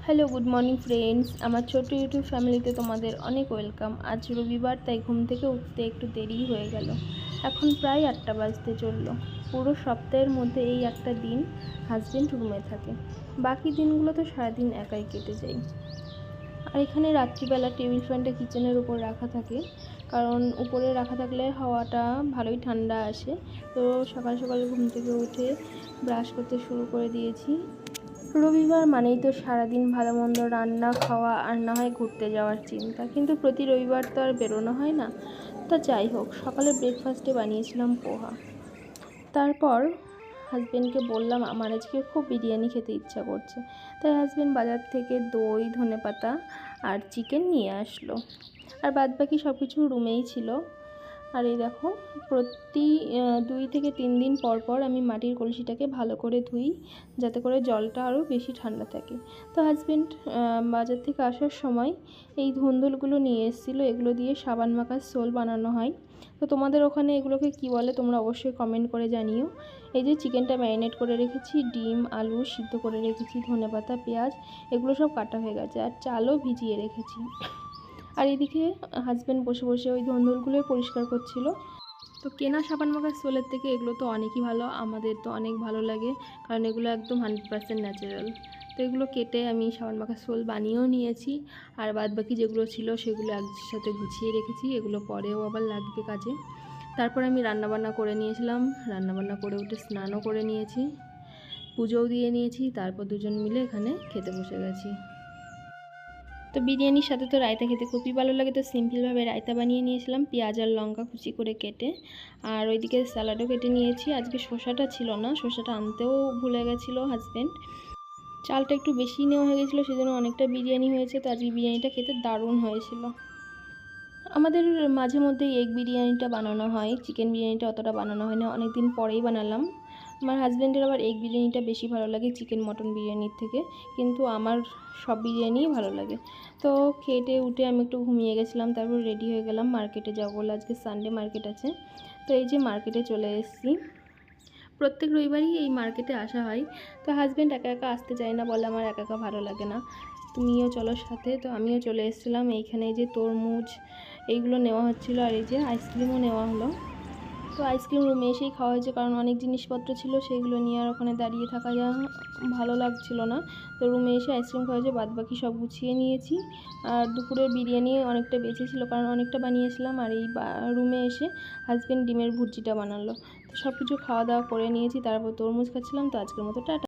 Hello, good morning friends. আমার ছোট্ট YouTube ফ্যামিলিতে তোমাদের অনেক ওয়েলকাম। আজ রবিবার, তাই ঘুম থেকে উঠতে একটু দেরি হয়ে গেল। এখন প্রায় 8টা বাজতে চললো। পুরো সপ্তাহের মধ্যে এই একটা দিন হাজবেন্ড রুমে থাকে, বাকি দিনগুলো তো সারাদিন একাই কেটে যায়। আর এখানে রাত্রিবেলা টেবিল ফ্যানটা কিচেনের উপর রাখা থাকে, কারণ উপরে রাখা থাকলে হাওয়াটা ভালোই ঠান্ডা আসে। তো সকাল সকাল ঘুম থেকে উঠে ব্রাশ করতে শুরু করে দিয়েছি। রবিবার মানেই তো সারাদিন ভালো মন্দ রান্না খাওয়া আর না হয় ঘুরতে যাওয়ার চিন্তা, কিন্তু প্রতি রবিবার তো আর বেরোনো হয় না। তা যাই হোক, সকালে ব্রেকফাস্টে বানিয়েছিলাম পোহা। তারপর হাজব্যান্ডকে বললাম আমার আজকে খুব বিরিয়ানি খেতে ইচ্ছা করছে, তাই হাজব্যান্ড বাজার থেকে দই, ধনেপাতা আর চিকেন নিয়ে আসলো। আর বাদবাকি সব কিছু রুমেই ছিল। আর এই দেখো, প্রতি 2 থেকে 3 দিন পর পর আমি মাটির কলসিটাকে ভালো করে ধুই, যাতে করে জলটা আরও বেশি ঠান্ডা থাকে। তো হাজব্যান্ড বাজার থেকে আসার সময় এই ধুন্দুলগুলো নিয়ে এসেছিলো। এগুলো দিয়ে সাবান মাখার সোল বানানো হয়। তো তোমাদের ওখানে এগুলোকে কি বলে তোমরা অবশ্যই কমেন্ট করে জানিও। এই যে চিকেনটা ম্যারিনেট করে রেখেছি, ডিম আলু সিদ্ধ করে রেখেছি, ধনেপাতা পেঁয়াজ এগুলো সব কাটা হয়ে গেছে, আর চালও ভিজিয়ে রেখেছি। আর এদিকে হাজব্যান্ড বসে বসে ওই ধন্দুলগুলোই পরিষ্কার করছিল। তো কেনা সাবান মাখার সোলের থেকে এগুলো তো অনেকই ভালো, আমাদের তো অনেক ভালো লাগে, কারণ এগুলো একদম 100% ন্যাচারাল। তো এগুলো কেটে আমি সাবান মাখার সোল বানিয়েও নিয়েছি। আর বাদ বাকি যেগুলো ছিল সেগুলো একসাথে গুছিয়ে রেখেছি, এগুলো পরেও আবার লাগবে কাজে। তারপর আমি রান্নাবান্না করে নিয়েছিলাম, রান্নাবান্না করে উঠে স্নানও করে নিয়েছি, পুজোও দিয়ে নিয়েছি। তারপর দুজন মিলে এখানে খেতে বসে গেছি। তো বিরিয়ানির সাথে তো রায়তা খেতে খুবই ভালো লাগে, তো সিম্পলভাবে রায়তা বানিয়ে নিয়েছিলাম পেঁয়াজ আর লঙ্কা কুচি করে কেটে। আর ওইদিকে স্যালাডও কেটে নিয়েছি। আজকে শসাটা ছিল না, শসাটা আনতেও ভুলে গেছিলো হাজব্যান্ড। চালটা একটু বেশি নেওয়া হয়ে গেছিলো, সেজন্য অনেকটা বিরিয়ানি হয়েছে। তো আজকে বিরিয়ানিটা খেতে দারুণ হয়েছিল। আমাদের মাঝে মধ্যে এগ বিরিয়ানিটা বানানো হয়, চিকেন বিরিয়ানিটা অতটা বানানো হয় না, অনেক দিন পরেই বানালাম। আমার হাজব্যান্ডের আবার এগ বিরিয়ানিটা বেশি ভালো লাগে চিকেন মটন বিরিয়ানির থেকে, কিন্তু আমার সব বিরিয়ানিই ভালো লাগে। তো খেটে উঠে আমি একটু ঘুমিয়ে গেছিলাম, তারপর রেডি হয়ে গেলাম মার্কেটে যাবো বলে। আজকে সানডে মার্কেট আছে। তো এই যে মার্কেটে চলে এসেছি। প্রত্যেক রবিবারই এই মার্কেটে আসা হয়। তো হাজব্যান্ড একা একা আসতে চায় না, বলে আমার একা একা ভালো লাগে না, তুমিও চলো সাথে। তো আমিও চলে এসেছিলাম। এইখানে যে তরমুজ এইগুলো নেওয়া হচ্ছিলো, আর এই যে আইসক্রিমও নেওয়া হলো। তো আইসক্রিম রুমে এসেই খাওয়া হয়েছে, কারণ অনেক জিনিসপত্র ছিল, সেইগুলো নিয়ে আর ওখানে দাঁড়িয়ে থাকা ভালো লাগছিল না। তো রুমে এসে আইসক্রিম খাওয়া হয়েছে, বাদবাকি সব গুছিয়ে নিয়েছি। আর দুপুরের বিরিয়ানি অনেকটা বেঁচেছিলো, কারণ অনেকটা বানিয়েছিলাম। আর এই রুমে এসে হাজব্যান্ড ডিমের ভুর্জিটা বানালো। তো সব কিছু খাওয়া দাওয়া করে নিয়েছি, তারপর তরমুজ খাচ্ছিলাম। তো আজকের মতো টাটা।